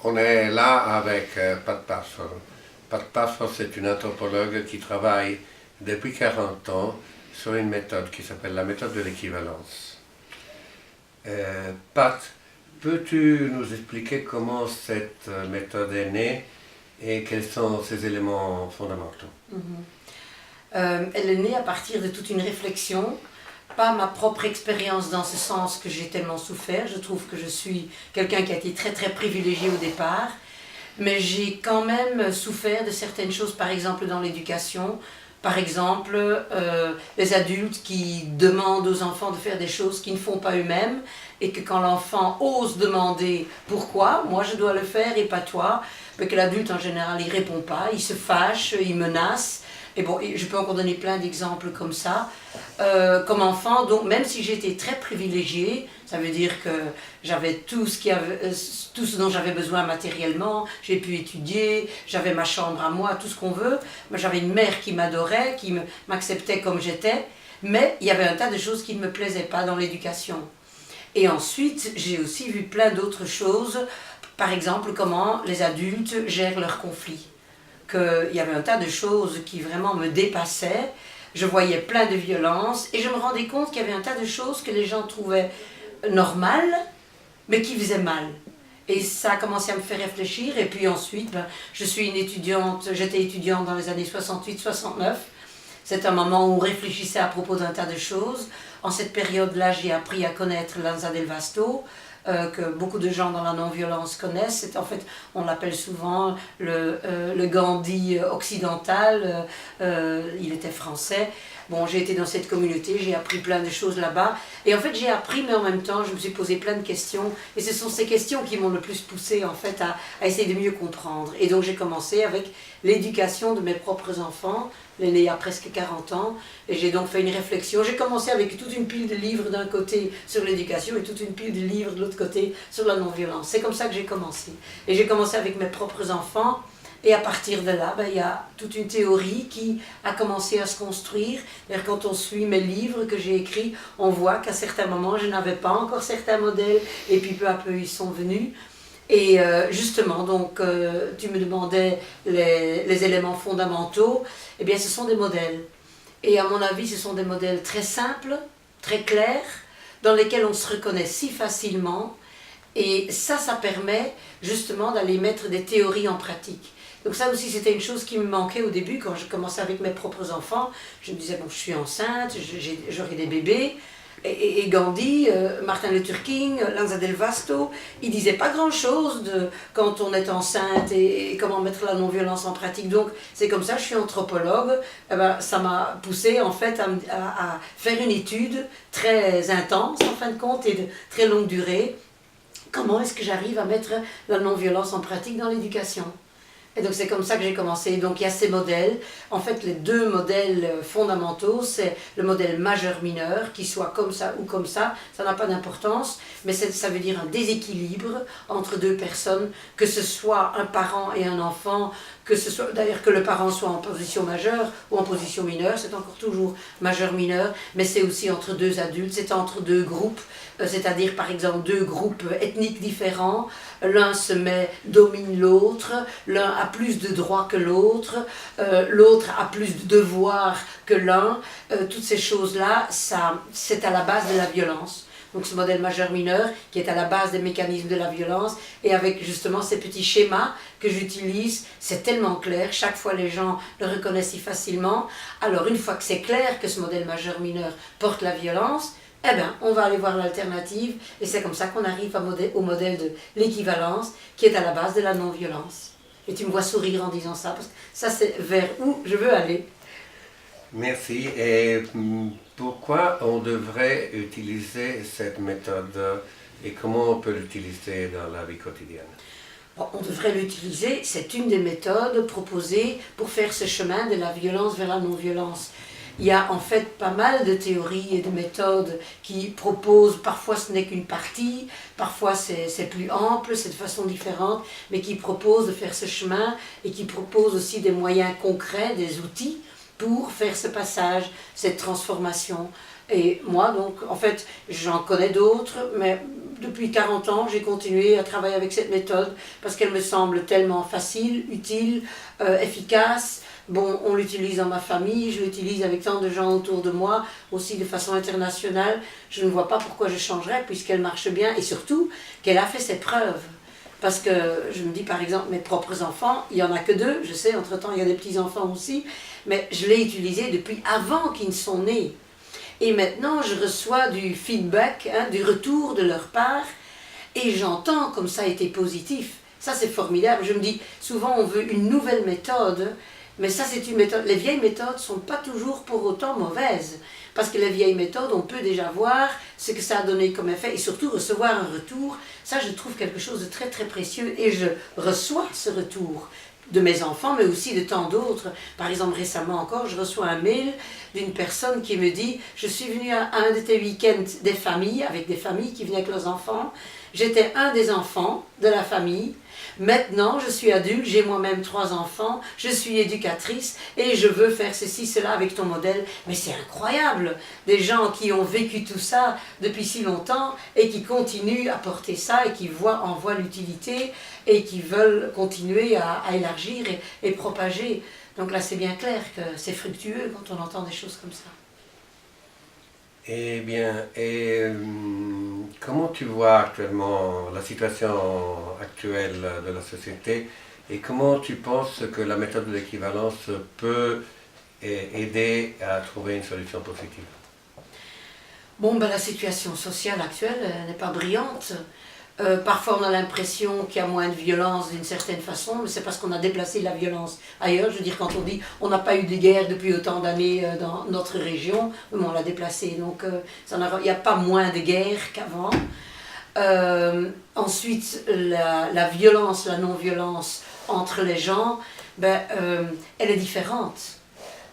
On est là avec Pat Pasford. Pat Pasford, c'est une anthropologue qui travaille depuis 40 ans sur une méthode qui s'appelle la méthode de l'équivalence. Pat, peux-tu nous expliquer comment cette méthode est née et quels sont ses éléments fondamentaux? Elle est née à partir de toute une réflexion, pas ma propre expérience dans ce sens que j'ai tellement souffert. Je trouve que je suis quelqu'un qui a été très privilégié au départ, mais j'ai quand même souffert de certaines choses, par exemple dans l'éducation. Par exemple, les adultes qui demandent aux enfants de faire des choses qu'ils ne font pas eux-mêmes et que quand l'enfant ose demander pourquoi, moi je dois le faire et pas toi, mais que l'adulte en général il répond pas, il se fâche, il menace. Et bon, je peux encore donner plein d'exemples comme ça. Comme enfant, donc même si j'étais très privilégiée, ça veut dire que j'avais tout ce dont j'avais besoin matériellement, j'ai pu étudier, j'avais ma chambre à moi, tout ce qu'on veut, mais j'avais une mère qui m'adorait, qui m'acceptait comme j'étais, mais il y avait un tas de choses qui ne me plaisaient pas dans l'éducation. Et ensuite, j'ai aussi vu plein d'autres choses, par exemple comment les adultes gèrent leurs conflits. Qu'il y avait un tas de choses qui vraiment me dépassaient, je voyais plein de violence et je me rendais compte qu'il y avait un tas de choses que les gens trouvaient normales, mais qui faisaient mal. Et ça a commencé à me faire réfléchir, et puis ensuite, je suis une étudiante, j'étais étudiante dans les années 68-69, c'est un moment où on réfléchissait à propos d'un tas de choses. En cette période-là, j'ai appris à connaître Lanza del Vasto, que beaucoup de gens dans la non-violence connaissent. C'est, en fait, on l'appelle souvent le Gandhi occidental. Il était français. Bon, j'ai été dans cette communauté, j'ai appris plein de choses là-bas. Et en fait, j'ai appris, mais en même temps, je me suis posé plein de questions. Et ce sont ces questions qui m'ont le plus poussé, en fait, à essayer de mieux comprendre. Et donc, j'ai commencé avec l'éducation de mes propres enfants. L'aîné a presque 40 ans. Et j'ai donc fait une réflexion. J'ai commencé avec toute une pile de livres d'un côté sur l'éducation et toute une pile de livres de l'autre côté sur la non-violence. C'est comme ça que j'ai commencé. Et j'ai commencé avec mes propres enfants. Et à partir de là, il y a toute une théorie qui a commencé à se construire. D'ailleurs, quand on suit mes livres que j'ai écrits, on voit qu'à certains moments, je n'avais pas encore certains modèles, et puis peu à peu, ils sont venus. Et justement, donc, tu me demandais les éléments fondamentaux. Eh bien, ce sont des modèles. Et à mon avis, ce sont des modèles très simples, très clairs, dans lesquels on se reconnaît si facilement. Et ça permet justement d'aller mettre des théories en pratique. Donc ça aussi, c'était une chose qui me manquait au début, quand je commençais avec mes propres enfants. Je me disais, bon, je suis enceinte, j'aurai des bébés. Et Gandhi, Martin Luther King, Lanza del Vasto, ils disaient pas grand-chose de quand on est enceinte et comment mettre la non-violence en pratique. Donc c'est comme ça, je suis anthropologue, ça m'a poussé en fait à faire une étude très intense en fin de compte et de très longue durée. Comment est-ce que j'arrive à mettre la non-violence en pratique dans l'éducation ? Et donc c'est comme ça que j'ai commencé. Donc il y a ces modèles. En fait, les deux modèles fondamentaux, c'est le modèle majeur-mineur, qui soit comme ça ou comme ça n'a pas d'importance, mais ça veut dire un déséquilibre entre deux personnes, que ce soit un parent et un enfant, que ce soit d'ailleurs que le parent soit en position majeure ou en position mineure, c'est encore toujours majeur-mineur, mais c'est aussi entre deux adultes, c'est entre deux groupes, c'est-à-dire par exemple deux groupes ethniques différents, l'un domine l'autre, l'un a plus de droits que l'autre, l'autre a plus de devoirs que l'un, toutes ces choses-là, c'est à la base de la violence. Donc ce modèle majeur-mineur qui est à la base des mécanismes de la violence, et avec justement ces petits schémas que j'utilise, c'est tellement clair, chaque fois les gens le reconnaissent si facilement. Alors une fois que c'est clair que ce modèle majeur-mineur porte la violence, eh bien, on va aller voir l'alternative, et c'est comme ça qu'on arrive au modèle de l'équivalence, qui est à la base de la non-violence. Et tu me vois sourire en disant ça, parce que ça c'est vers où je veux aller. Merci. Et pourquoi on devrait utiliser cette méthode et comment on peut l'utiliser dans la vie quotidienne? Bon, on devrait l'utiliser, c'est une des méthodes proposées pour faire ce chemin de la violence vers la non-violence. Il y a en fait pas mal de théories et de méthodes qui proposent, parfois ce n'est qu'une partie, parfois c'est plus ample, c'est de façon différente, mais qui proposent de faire ce chemin et qui proposent aussi des moyens concrets, des outils pour faire ce passage, cette transformation. Et moi, donc, en fait, j'en connais d'autres, mais depuis 40 ans, j'ai continué à travailler avec cette méthode parce qu'elle me semble tellement facile, utile, efficace. Bon, on l'utilise dans ma famille, je l'utilise avec tant de gens autour de moi, aussi de façon internationale. Je ne vois pas pourquoi je changerais puisqu'elle marche bien et surtout qu'elle a fait ses preuves. Parce que je me dis par exemple, mes propres enfants, il n'y en a que 2, je sais, entre-temps il y a des petits-enfants aussi, mais je l'ai utilisé depuis avant qu'ils ne sont nés. Et maintenant, je reçois du feedback, du retour de leur part, et j'entends comme ça a été positif. Ça, c'est formidable. Je me dis, souvent, on veut une nouvelle méthode, mais ça, c'est une méthode. Les vieilles méthodes ne sont pas toujours pour autant mauvaises. Parce que les vieilles méthodes, on peut déjà voir ce que ça a donné comme effet, et surtout recevoir un retour. Ça, je trouve quelque chose de très, très précieux, et je reçois ce retour de mes enfants, mais aussi de tant d'autres. Par exemple, récemment encore, je reçois un mail d'une personne qui me dit « Je suis venue à un de tes week-ends des familles, avec des familles qui venaient avec leurs enfants. J'étais un des enfants de la famille. Maintenant, je suis adulte, j'ai moi-même 3 enfants, je suis éducatrice et je veux faire ceci, cela avec ton modèle. » Mais c'est incroyable, des gens qui ont vécu tout ça depuis si longtemps et qui continuent à porter ça et qui en voient l'utilité et qui veulent continuer à élargir et propager. Donc là, c'est bien clair que c'est fructueux quand on entend des choses comme ça. Eh bien, comment tu vois actuellement la situation actuelle de la société et comment tu penses que la méthode de l'équivalence peut aider à trouver une solution positive? Bon, ben, la situation sociale actuelle n'est pas brillante. Parfois on a l'impression qu'il y a moins de violence d'une certaine façon, mais c'est parce qu'on a déplacé la violence ailleurs. Je veux dire, quand on dit on n'a pas eu de guerre depuis autant d'années dans notre région, mais on l'a déplacé, donc il n'y a pas moins de guerre qu'avant. Ensuite, la violence, la non-violence entre les gens, ben, elle est différente.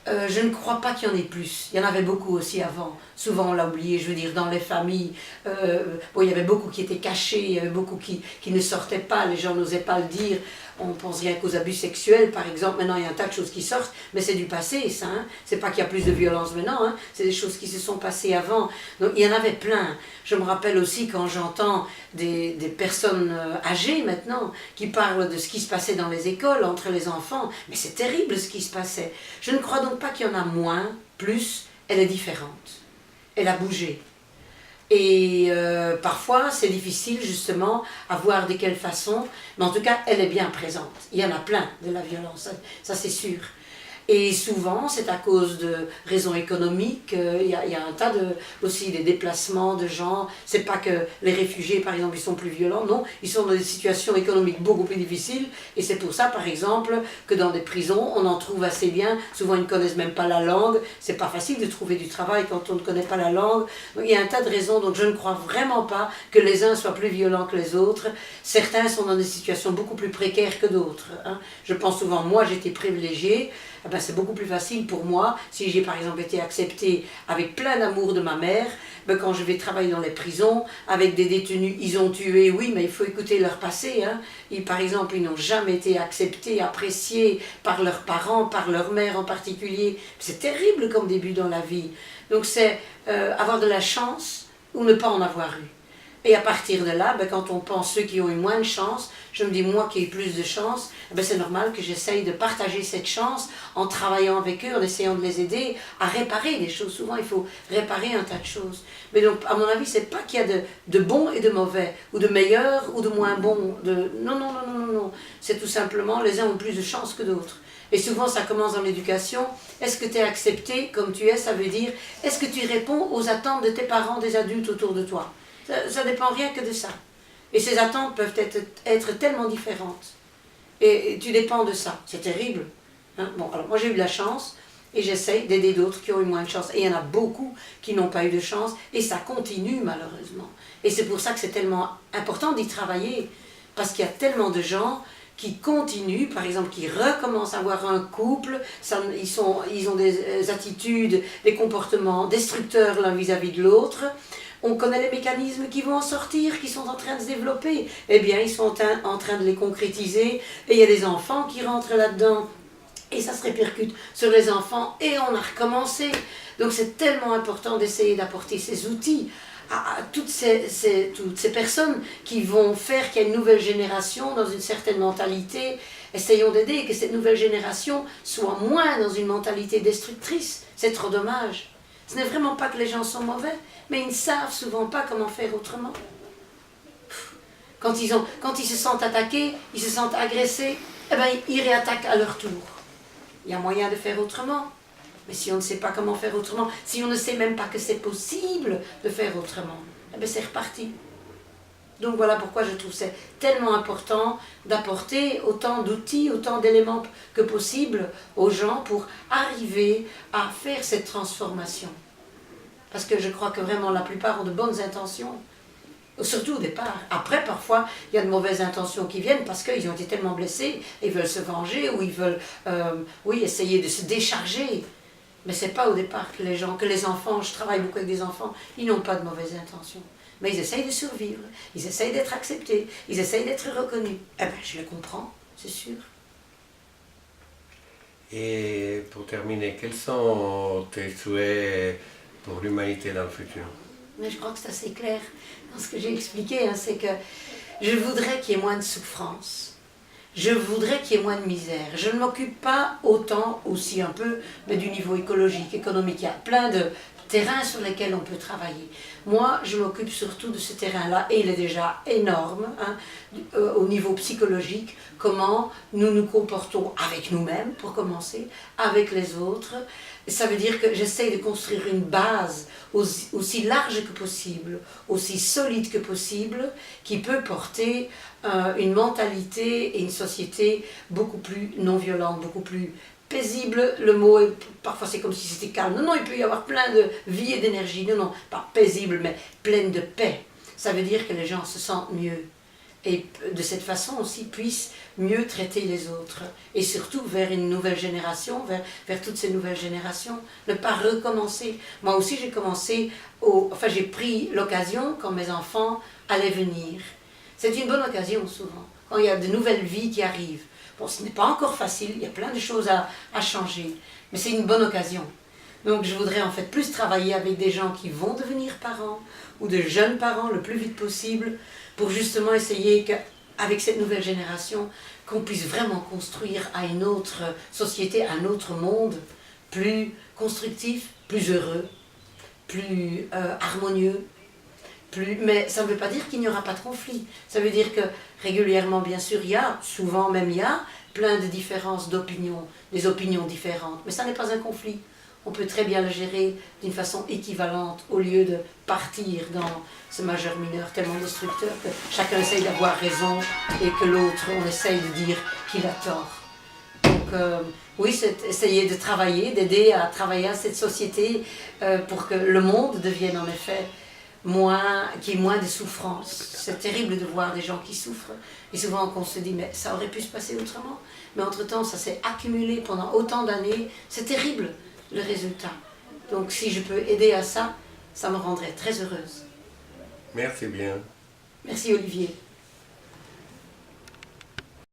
Je ne crois pas qu'il y en ait plus. Il y en avait beaucoup aussi avant. Souvent on l'a oublié, je veux dire, dans les familles. Bon, il y avait beaucoup qui étaient cachés, il y avait beaucoup qui ne sortaient pas, les gens n'osaient pas le dire. On pense rien qu'aux abus sexuels, par exemple. Maintenant, il y a un tas de choses qui sortent, mais c'est du passé, ça. C'est pas qu'il y a plus de violence maintenant, c'est des choses qui se sont passées avant. Donc, il y en avait plein. Je me rappelle aussi quand j'entends des personnes âgées maintenant qui parlent de ce qui se passait dans les écoles, entre les enfants. Mais c'est terrible ce qui se passait. Je ne crois donc pas qu'il y en a moins, plus, elle est différente. Elle a bougé. Et parfois, c'est difficile justement à voir de quelle façon, mais en tout cas, elle est bien présente. Il y en a plein de la violence, ça c'est sûr. Et souvent, c'est à cause de raisons économiques. Il y a un tas aussi des déplacements de gens. C'est pas que les réfugiés, par exemple, ils sont plus violents. Non, ils sont dans des situations économiques beaucoup plus difficiles. Et c'est pour ça, par exemple, que dans des prisons, on en trouve assez bien. Souvent, ils ne connaissent même pas la langue. C'est pas facile de trouver du travail quand on ne connaît pas la langue. Donc, il y a un tas de raisons. Donc, je ne crois vraiment pas que les uns soient plus violents que les autres. Certains sont dans des situations beaucoup plus précaires que d'autres. Je pense souvent, moi, j'étais privilégiée. Eh ben, c'est beaucoup plus facile pour moi, si j'ai par exemple été acceptée avec plein d'amour de ma mère, ben, quand je vais travailler dans les prisons, avec des détenus, ils ont tué, oui, mais il faut écouter leur passé. Par exemple, ils n'ont jamais été acceptés, appréciés par leurs parents, par leur mère en particulier. C'est terrible comme début dans la vie. Donc c'est avoir de la chance ou ne pas en avoir eu. Et à partir de là, ben, quand on pense ceux qui ont eu moins de chance, je me dis moi qui ai eu plus de chance, ben, c'est normal que j'essaye de partager cette chance en travaillant avec eux, en essayant de les aider à réparer des choses. Souvent il faut réparer un tas de choses. Mais donc à mon avis, c'est pas qu'il y a de bons et de mauvais, ou de meilleurs ou de moins bons. Non, non, non, non, non. C'est tout simplement les uns ont plus de chance que d'autres. Et souvent ça commence dans l'éducation. Est-ce que tu es accepté comme tu es? Ça veut dire, est-ce que tu réponds aux attentes de tes parents, des adultes autour de toi? Ça ne dépend rien que de ça. Et ces attentes peuvent être tellement différentes. Et tu dépends de ça. C'est terrible. Bon, alors moi j'ai eu de la chance et j'essaye d'aider d'autres qui ont eu moins de chance. Et il y en a beaucoup qui n'ont pas eu de chance et ça continue malheureusement. Et c'est pour ça que c'est tellement important d'y travailler. Parce qu'il y a tellement de gens qui continuent, par exemple, qui recommencent à avoir un couple, ils ont des attitudes, des comportements destructeurs l'un vis-à-vis de l'autre. On connaît les mécanismes qui vont en sortir, qui sont en train de se développer. Eh bien, ils sont en train de les concrétiser. Et il y a des enfants qui rentrent là-dedans. Et ça se répercute sur les enfants et on a recommencé. Donc c'est tellement important d'essayer d'apporter ces outils à toutes ces personnes qui vont faire qu'il y a une nouvelle génération dans une certaine mentalité. Essayons d'aider que cette nouvelle génération soit moins dans une mentalité destructrice. C'est trop dommage. Ce n'est vraiment pas que les gens sont mauvais, mais ils ne savent souvent pas comment faire autrement. Quand ils se sentent attaqués, ils se sentent agressés, eh bien, ils réattaquent à leur tour. Il y a moyen de faire autrement. Mais si on ne sait pas comment faire autrement, si on ne sait même pas que c'est possible de faire autrement, eh bien c'est reparti. Donc voilà pourquoi je trouve c'est tellement important d'apporter autant d'outils, autant d'éléments que possible aux gens pour arriver à faire cette transformation. Parce que je crois que vraiment la plupart ont de bonnes intentions, surtout au départ. Après, parfois, il y a de mauvaises intentions qui viennent parce qu'ils ont été tellement blessés, ils veulent se venger ou ils veulent essayer de se décharger. Mais ce n'est pas au départ que les enfants, je travaille beaucoup avec des enfants, ils n'ont pas de mauvaises intentions. Mais ils essayent de survivre, ils essayent d'être acceptés, ils essayent d'être reconnus. Eh bien, je le comprends, c'est sûr. Et pour terminer, quels sont tes souhaits pour l'humanité dans le futur? Mais je crois que c'est assez clair dans ce que j'ai expliqué, c'est que je voudrais qu'il y ait moins de souffrance. Je voudrais qu'il y ait moins de misère. Je ne m'occupe pas autant, aussi un peu, mais du niveau écologique, économique. Il y a plein de terrains sur lesquels on peut travailler. Moi, je m'occupe surtout de ce terrain-là, et il est déjà énorme, au niveau psychologique, comment nous nous comportons avec nous-mêmes, pour commencer, avec les autres. Et ça veut dire que j'essaye de construire une base aussi large que possible, aussi solide que possible, qui peut porter une mentalité et une société beaucoup plus non-violente, beaucoup plus paisible. Le mot, parfois c'est comme si c'était calme. Non, non, il peut y avoir plein de vie et d'énergie. Non, non, pas paisible, mais pleine de paix. Ça veut dire que les gens se sentent mieux. Et de cette façon aussi puissent mieux traiter les autres. Et surtout vers une nouvelle génération, vers toutes ces nouvelles générations. Ne pas recommencer. Moi aussi j'ai commencé, j'ai pris l'occasion quand mes enfants allaient venir. C'est une bonne occasion souvent, quand il y a de nouvelles vies qui arrivent. Bon, ce n'est pas encore facile, il y a plein de choses à changer, mais c'est une bonne occasion. Donc je voudrais en fait plus travailler avec des gens qui vont devenir parents, ou de jeunes parents le plus vite possible, pour justement essayer qu'avec cette nouvelle génération, qu'on puisse vraiment construire à une autre société, un autre monde, plus constructif, plus heureux, plus harmonieux. Mais ça ne veut pas dire qu'il n'y aura pas de conflit. Ça veut dire que régulièrement, bien sûr, il y a plein de différences d'opinions, des opinions différentes. Mais ça n'est pas un conflit. On peut très bien le gérer d'une façon équivalente au lieu de partir dans ce majeur-mineur tellement destructeur que chacun essaye d'avoir raison et que l'autre, on essaye de dire qu'il a tort. Donc oui, c'est essayer de travailler, d'aider à travailler à cette société pour que le monde devienne en effet qu'il y ait moins de souffrance. C'est terrible de voir des gens qui souffrent et souvent qu'on se dit mais ça aurait pu se passer autrement. Mais entre-temps ça s'est accumulé pendant autant d'années, c'est terrible le résultat. Donc si je peux aider à ça, ça me rendrait très heureuse. Merci bien. Merci Olivier.